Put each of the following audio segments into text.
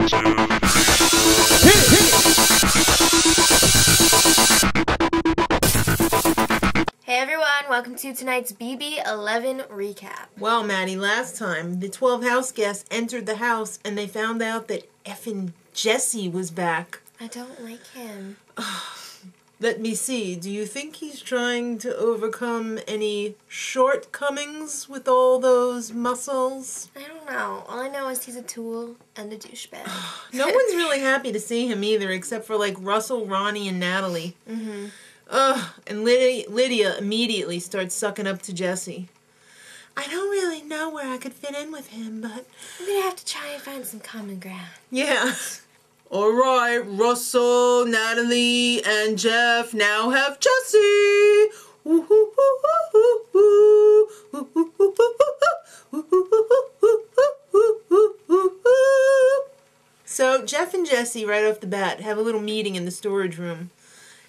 Hey everyone, welcome to tonight's BB11 recap. Well, Maddie, last time the 12 house guests entered the house and they found out that effing Jesse was back. I don't like him. Let me see. Do you think he's trying to overcome any shortcomings with all those muscles? I don't know. All I know is he's a tool and a douchebag. No one's really happy to see him either, except for like Russell, Ronnie, and Natalie. Mm-hmm. And Lydia immediately starts sucking up to Jesse. I don't really know where I could fit in with him, but I'm gonna have to try and find some common ground. yeah. Alright, Russell, Natalie, and Jeff now have Jesse! So, Jeff and Jesse, right off the bat, have a little meeting in the storage room.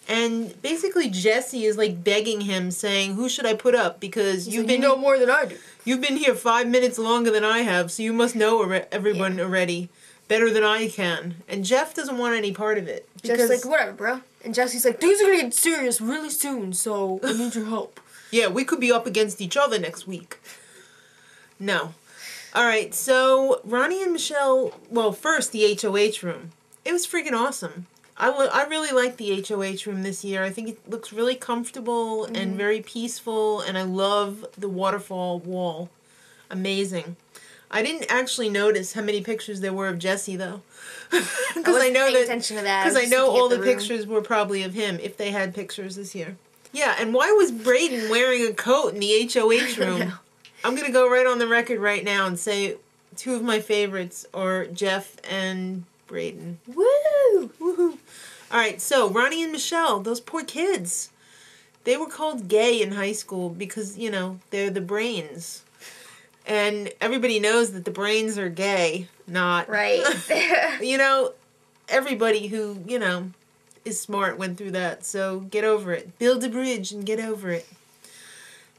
And basically, Jesse is like begging him, saying, who should I put up? Because you know more than I do. You've been here 5 minutes longer than I have, so you must know everyone already. Better than I can. And Jeff doesn't want any part of it. Jeff's like, whatever, bro. And Jesse's like, things are gonna get serious really soon, so I need your help. Yeah, we could be up against each other next week. No. Alright, so Ronnie and Michelle, well, first the HOH room. It was freaking awesome. I really like the HOH room this year. I think it looks really comfortable and very peaceful, and I love the waterfall wall. Amazing. I didn't actually notice how many pictures there were of Jesse, though. Because I know Because I know all the pictures were probably of him, if they had pictures this year. Yeah, and why was Braden wearing a coat in the HOH room? I'm going to go right on the record right now and say two of my favorites are Jeff and Braden. Woo! Woohoo! Alright, so Ronnie and Michelle, those poor kids. They were called gay in high school because, you know, they're the brains. And everybody knows that the brains are gay, not... Right. You know, everybody who, you know, is smart went through that, so get over it. Build a bridge and get over it.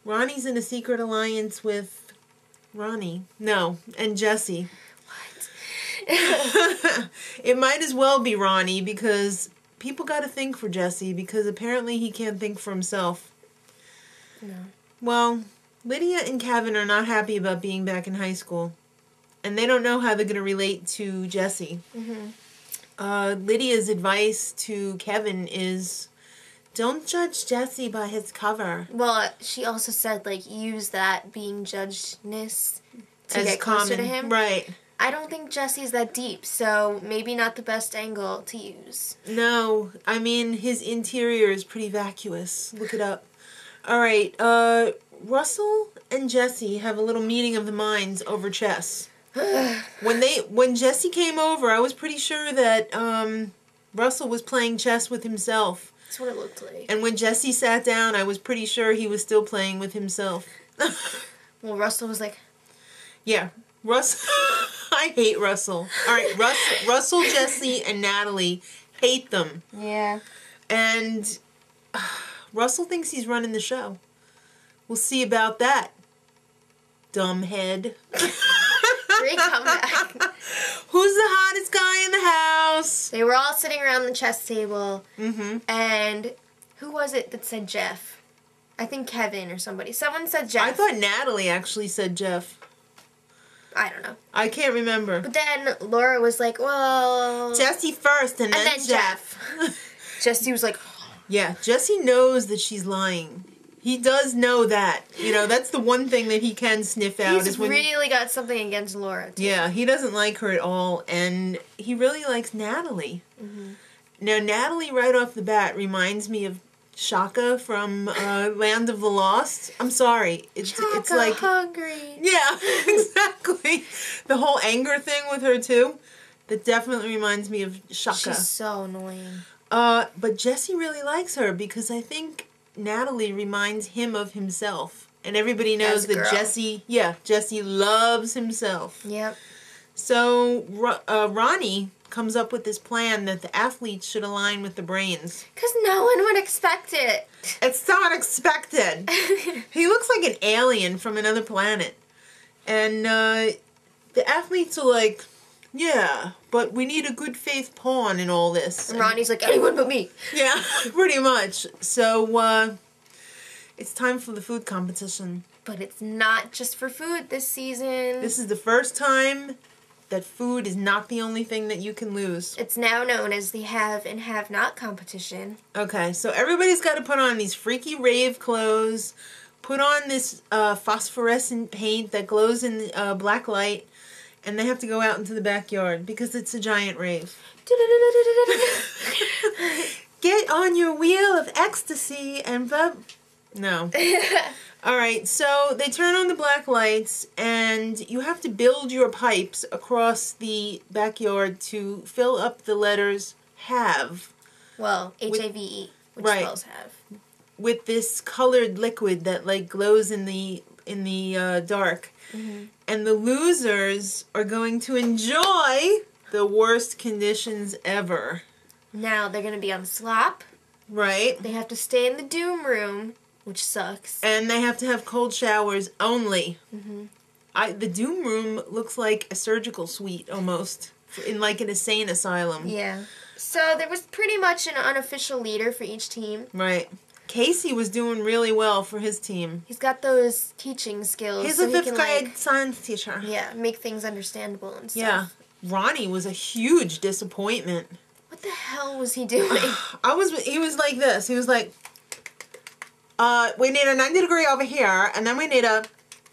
Ronnie's in a secret alliance with Ronnie. No, and Jesse. What? It might as well be Ronnie because people got to think for Jesse because apparently he can't think for himself. No. Well... Lydia and Kevin are not happy about being back in high school. And they don't know how they're going to relate to Jesse. Lydia's advice to Kevin is, don't judge Jesse by his cover. Well, she also said, like, use that being judgedness to get closer to him. Right. I don't think Jesse's that deep, so maybe not the best angle to use. No. I mean, his interior is pretty vacuous. Look it up. All right. Russell and Jesse have a little meeting of the minds over chess. When Jesse came over, I was pretty sure that Russell was playing chess with himself. That's what it looked like. And when Jesse sat down, I was pretty sure he was still playing with himself. Well, Russell was like... Yeah. Russell... I hate Russell. All right, Russell, Jesse, and Natalie hate them. Yeah. And Russell thinks he's running the show. We'll see about that, dumbhead. Great comeback. Who's the hottest guy in the house? They were all sitting around the chess table. And who was it that said Jeff? I think Kevin or somebody. Someone said Jeff. I thought Natalie actually said Jeff. I don't know. I can't remember. But then Laura was like, well... Jesse first and then Jeff. Jesse was like... Yeah, Jesse knows that she's lying. He does know that. You know, that's the one thing that he can sniff out. He's really got something against Laura, too. Yeah, he doesn't like her at all, and he really likes Natalie. Now, Natalie, right off the bat, reminds me of Shaka from Land of the Lost. I'm sorry. It's like... hungry. Yeah, exactly. The whole anger thing with her, too. That definitely reminds me of Shaka. She's so annoying. But Jesse really likes her because I think Natalie reminds him of himself. And everybody knows that Jesse loves himself. Yep. So Ronnie comes up with this plan that the athletes should align with the brains. Because no one would expect it. It's so unexpected. He looks like an alien from another planet. And the athletes are like, Yeah, but we need a good faith pawn in all this. And Ronnie's like, anyone but me. Yeah, pretty much. So, it's time for the food competition. But it's not just for food this season. This is the first time that food is not the only thing that you can lose. It's now known as the have and have not competition. Okay, so everybody's got to put on these freaky rave clothes, put on this phosphorescent paint that glows in black light, and they have to go out into the backyard because it's a giant rave. Get on your wheel of ecstasy and no. Alright, so they turn on the black lights and you have to build your pipes across the backyard to fill up the letters have. Well, H-A-V-E, which right, spells have. With this colored liquid that like glows in the dark. Mm-hmm. And the losers are going to enjoy the worst conditions ever. Now they're going to be on slop. Right. They have to stay in the doom room, which sucks. And they have to have cold showers only. Mm-hmm. The doom room looks like a surgical suite almost, in like an insane asylum. Yeah. So there was pretty much an unofficial leader for each team. Right. Casey was doing really well for his team. He's got those teaching skills. He's so a fifth grade science teacher. Yeah, make things understandable and stuff. Yeah. Ronnie was a huge disappointment. What the hell was he doing? He was like this. He was like, we need a 90-degree over here, and then we need a...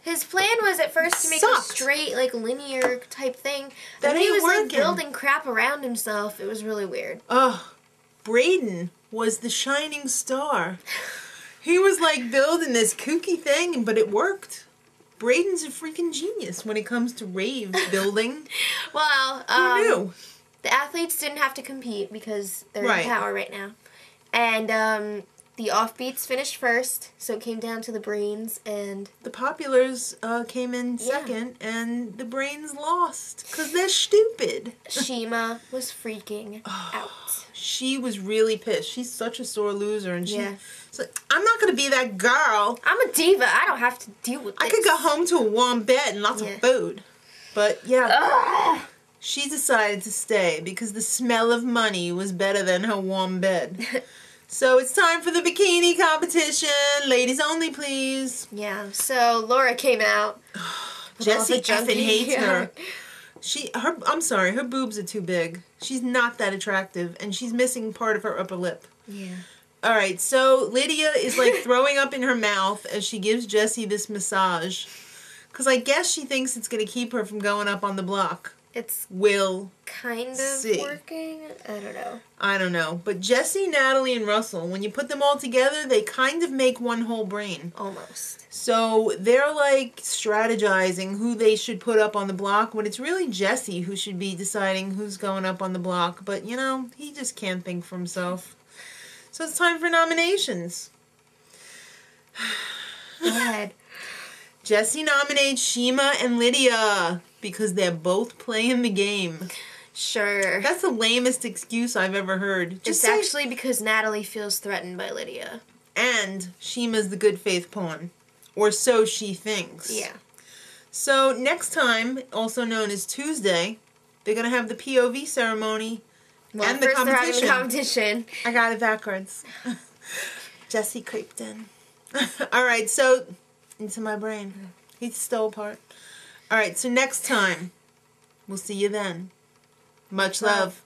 His plan was at first to make a straight, like, linear type thing. That and he was, working. like, building crap around himself. It was really weird. Braden was the shining star. He was, like, building this kooky thing, but it worked. Braden's a freaking genius when it comes to rave building. Well, who knew? The athletes didn't have to compete because they're in power right now. And, the offbeats finished first, so it came down to the brains, and... The populars came in second, and the brains lost, because they're stupid. Chima was freaking out. She was really pissed. She's such a sore loser, and she's like, I'm not going to be that girl. I'm a diva. I don't have to deal with this. I could go home to a warm bed and lots of food. But, she decided to stay, because the smell of money was better than her warm bed. So it's time for the bikini competition. Ladies only, please. Yeah, so Laura came out. Jessie effing hates her. I'm sorry, her boobs are too big. She's not that attractive, and she's missing part of her upper lip. Yeah. Alright, so Lydia is like throwing up in her mouth as she gives Jessie this massage. Because I guess she thinks it's going to keep her from going up on the block. It's kind of working. I don't know. But Jessie, Natalie, and Russell, when you put them all together, they kind of make one whole brain. Almost. So they're like strategizing who they should put up on the block when it's really Jessie who should be deciding who's going up on the block. But, you know, he just can't think for himself. So it's time for nominations. Go ahead. Jessie nominates Chima and Lydia because they're both playing the game. Sure. That's the lamest excuse I've ever heard. It's actually because Natalie feels threatened by Lydia. And Shima's the good faith pawn. Or so she thinks. Yeah. So next time, also known as Tuesday, they're going to have the POV ceremony and the competition. They're having the competition. I got it backwards. Jessie creeped in. Alright, so... into my brain. He stole part. Alright, so next time, we'll see you then. Much love.